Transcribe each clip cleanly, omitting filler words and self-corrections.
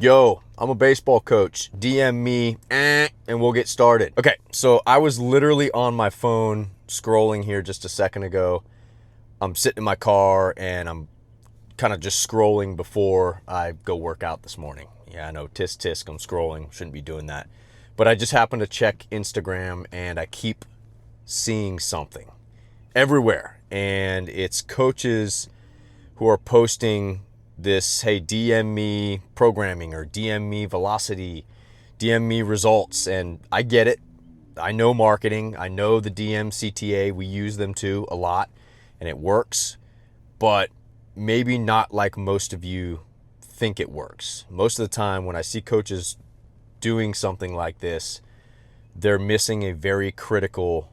Yo, I'm a baseball coach. DM me, and we'll get started. Okay, so I was literally on my phone scrolling here just a second ago. I'm sitting in my car and I'm kind of just scrolling before I go work out this morning. Yeah, I know, tisk tisk, I'm scrolling. Shouldn't be doing that. But I just happened to check Instagram and I keep seeing something everywhere. And it's coaches who are posting this, hey, DM me programming or DM me velocity, DM me results. And I get it. I know marketing. I know the DM CTA. We use them too a lot and it works, but maybe not like most of you think it works. Most of the time when I see coaches doing something like this, they're missing a very critical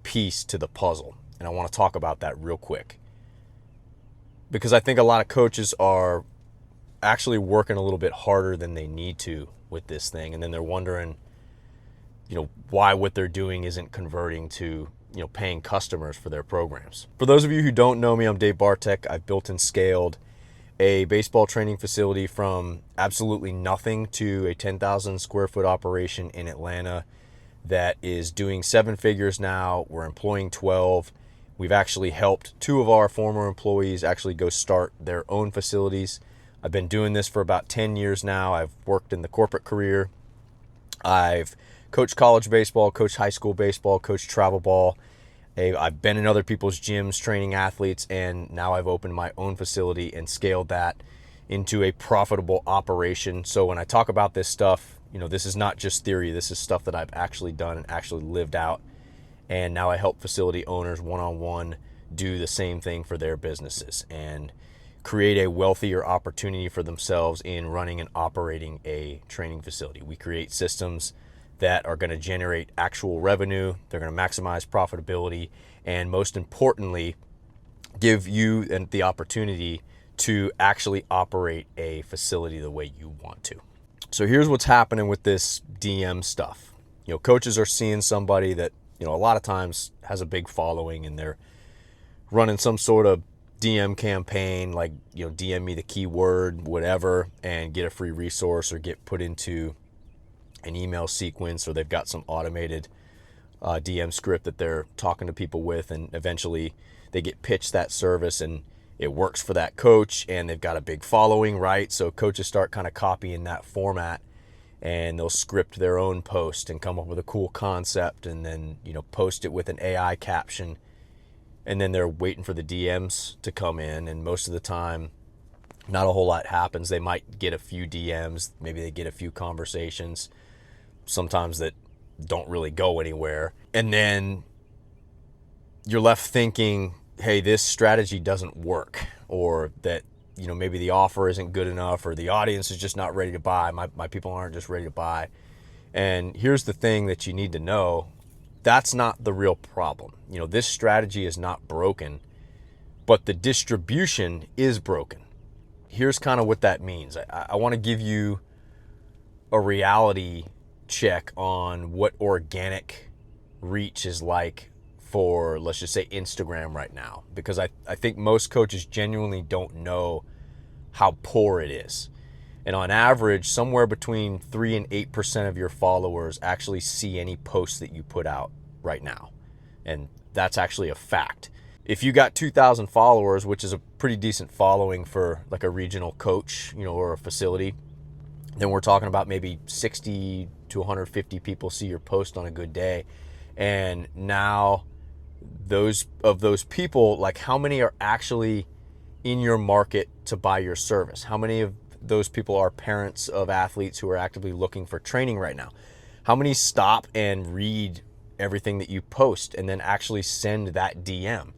piece to the puzzle. And I want to talk about that real quick, because I think a lot of coaches are actually working a little bit harder than they need to with this thing. And then they're wondering, why what they're doing isn't converting to, paying customers for their programs. For those of you who don't know me, I'm Dave Bartek. I've built and scaled a baseball training facility from absolutely nothing to a 10,000 square foot operation in Atlanta that is doing 7 figures now. We're employing 12. We've actually helped 2 of our former employees actually go start their own facilities. I've been doing this for about 10 years now. I've worked in the corporate career. I've coached college baseball, coached high school baseball, coached travel ball. I've been in other people's gyms training athletes, and now I've opened my own facility and scaled that into a profitable operation. So when I talk about this stuff, this is not just theory. This is stuff that I've actually done and actually lived out. And now I help facility owners one-on-one do the same thing for their businesses and create a wealthier opportunity for themselves in running and operating a training facility. We create systems that are going to generate actual revenue. They're going to maximize profitability, and most importantly, give you the opportunity to actually operate a facility the way you want to. So here's what's happening with this DM stuff. Coaches are seeing somebody that, a lot of times has a big following, and they're running some sort of DM campaign, like, DM me the keyword, whatever, and get a free resource or get put into an email sequence, or they've got some automated DM script that they're talking to people with, and eventually they get pitched that service and it works for that coach, and they've got a big following, right? So coaches start kind of copying that format, and they'll script their own post and come up with a cool concept, and then post it with an AI caption, and then they're waiting for the DMs to come in. And most of the time, not a whole lot happens. They might get a few DMs, maybe they get a few conversations, sometimes that don't really go anywhere. And then you're left thinking, hey, this strategy doesn't work, or that, maybe the offer isn't good enough, or the audience is just not ready to buy. My people aren't just ready to buy. And here's the thing that you need to know. That's not the real problem. This strategy is not broken, but the distribution is broken. Here's kind of what that means. I want to give you a reality check on what organic reach is like for, let's just say, Instagram right now, because I think most coaches genuinely don't know how poor it is. And on average, somewhere between 3 and 8% of your followers actually see any posts that you put out right now. And that's actually a fact. If you got 2,000 followers, which is a pretty decent following for like a regional coach, or a facility, then we're talking about maybe 60 to 150 people see your post on a good day. And now those people, like, how many are actually in your market to buy your service? How many of those people are parents of athletes who are actively looking for training right now? How many stop and read everything that you post and then actually send that DM?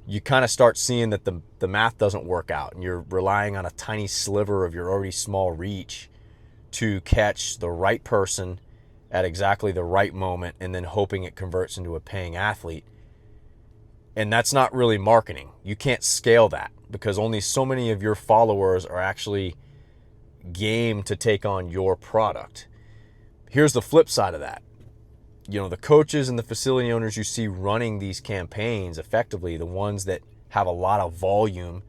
You kind of start seeing that the math doesn't work out, and you're relying on a tiny sliver of your already small reach to catch the right person at exactly the right moment, and then hoping it converts into a paying athlete. And that's not really marketing. You can't scale that, because only so many of your followers are actually game to take on your product. Here's the flip side of that. The coaches and the facility owners you see running these campaigns effectively, the ones that have a lot of volume,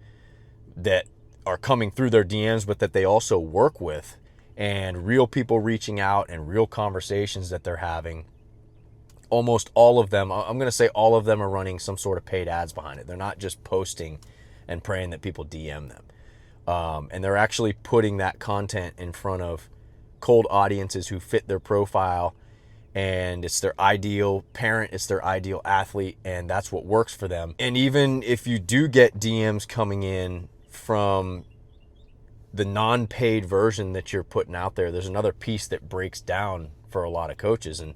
that are coming through their DMs, but that they also work with, and real people reaching out and real conversations that they're having, almost all of them, I'm going to say all of them, are running some sort of paid ads behind it. They're not just posting and praying that people DM them. And they're actually putting that content in front of cold audiences who fit their profile, and it's their ideal parent, it's their ideal athlete, and that's what works for them. And even if you do get DMs coming in from the non-paid version that you're putting out there, there's another piece that breaks down for a lot of coaches, and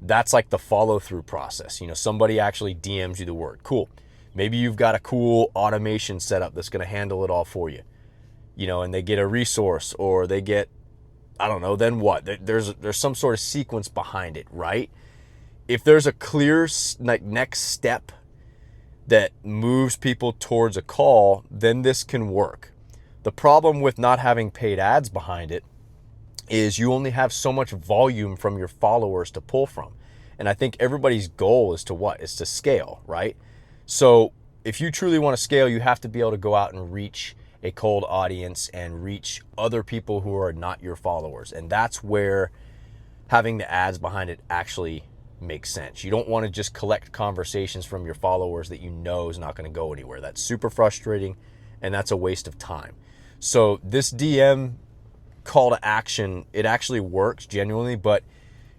that's like the follow-through process. Somebody actually DMs you the word. Cool. Maybe you've got a cool automation setup that's going to handle it all for you. And they get a resource, or they get, I don't know, then what? There's some sort of sequence behind it, right? If there's a clear next step that moves people towards a call, then this can work. The problem with not having paid ads behind it is you only have so much volume from your followers to pull from. And I think everybody's goal is to what? Is to scale, right? So if you truly want to scale, you have to be able to go out and reach a cold audience and reach other people who are not your followers. And that's where having the ads behind it actually makes sense. You don't want to just collect conversations from your followers that you know is not going to go anywhere. That's super frustrating, and that's a waste of time. So this DM call to action, it actually works genuinely, but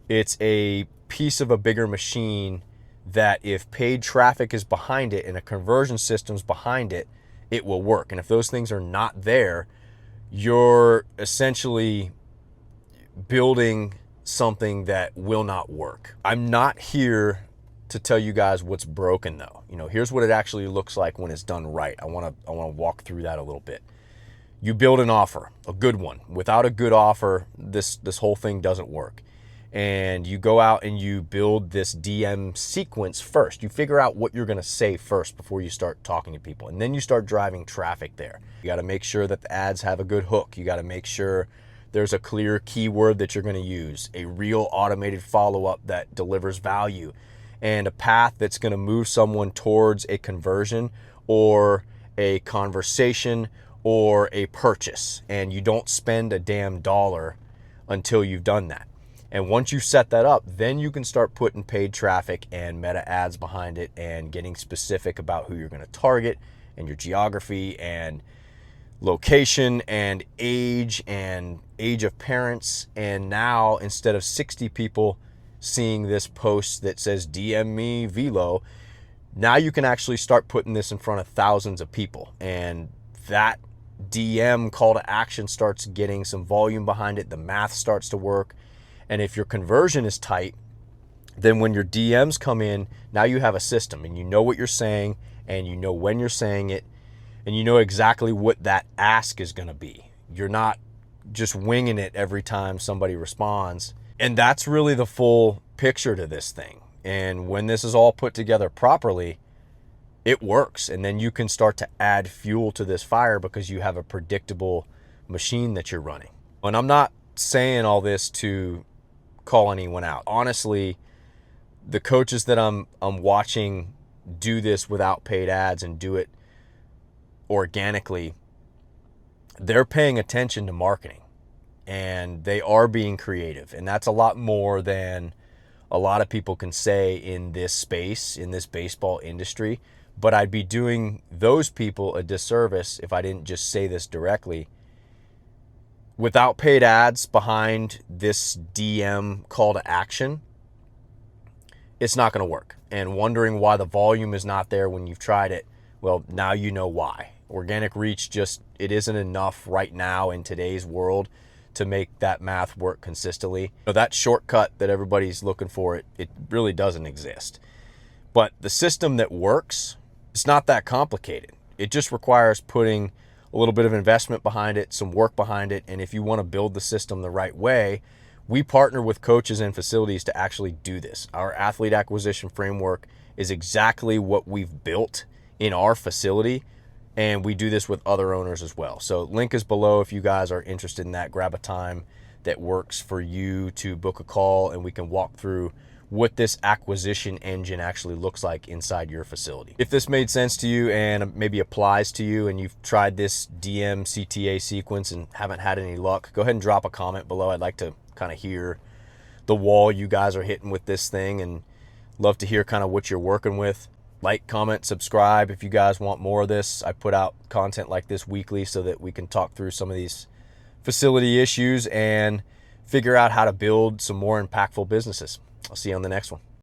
it's a piece of a bigger machine that if paid traffic is behind it and a conversion system's behind it, it will work. And if those things are not there, you're essentially building something that will not work. I'm not here to tell you guys what's broken though. Here's what it actually looks like when it's done right. I want to walk through that a little bit. You build an offer, a good one. Without a good offer, this whole thing doesn't work. And you go out and you build this DM sequence first. You figure out what you're going to say first before you start talking to people. And then you start driving traffic there. You got to make sure that the ads have a good hook. You got to make sure there's a clear keyword that you're going to use, a real automated follow-up that delivers value, and a path that's going to move someone towards a conversion or a conversation or a purchase. And you don't spend a damn dollar until you've done that. And once you set that up, then you can start putting paid traffic and meta ads behind it and getting specific about who you're going to target and your geography and location and age of parents. And now, instead of 60 people seeing this post that says DM me Velo, now you can actually start putting this in front of thousands of people. And that DM call to action starts getting some volume behind it. The math starts to work. And if your conversion is tight, then when your DMs come in, now you have a system and you know what you're saying and you know when you're saying it and you know exactly what that ask is going to be. You're not just winging it every time somebody responds. And that's really the full picture to this thing. And when this is all put together properly, it works. And then you can start to add fuel to this fire because you have a predictable machine that you're running. And I'm not saying all this to call anyone out. Honestly, the coaches that I'm watching do this without paid ads and do it organically, they're paying attention to marketing and they are being creative. And that's a lot more than a lot of people can say in this space, in this baseball industry. But I'd be doing those people a disservice if I didn't just say this directly. Without paid ads behind this DM call to action, it's not going to work. And wondering why the volume is not there when you've tried it, well, now you know why. Organic reach it isn't enough right now in today's world to make that math work consistently. That shortcut that everybody's looking for, it really doesn't exist. But the system that works, it's not that complicated. It just requires putting a little bit of investment behind it, some work behind it. And if you want to build the system the right way, we partner with coaches and facilities to actually do this. Our athlete acquisition framework is exactly what we've built in our facility. And we do this with other owners as well. So link is below if you guys are interested in that. Grab a time that works for you to book a call and we can walk through what this acquisition engine actually looks like inside your facility. If this made sense to you and maybe applies to you and you've tried this DM CTA sequence and haven't had any luck, go ahead and drop a comment below. I'd like to kind of hear the wall you guys are hitting with this thing and love to hear kind of what you're working with. Like, comment, subscribe if you guys want more of this. I put out content like this weekly so that we can talk through some of these facility issues and figure out how to build some more impactful businesses. I'll see you on the next one.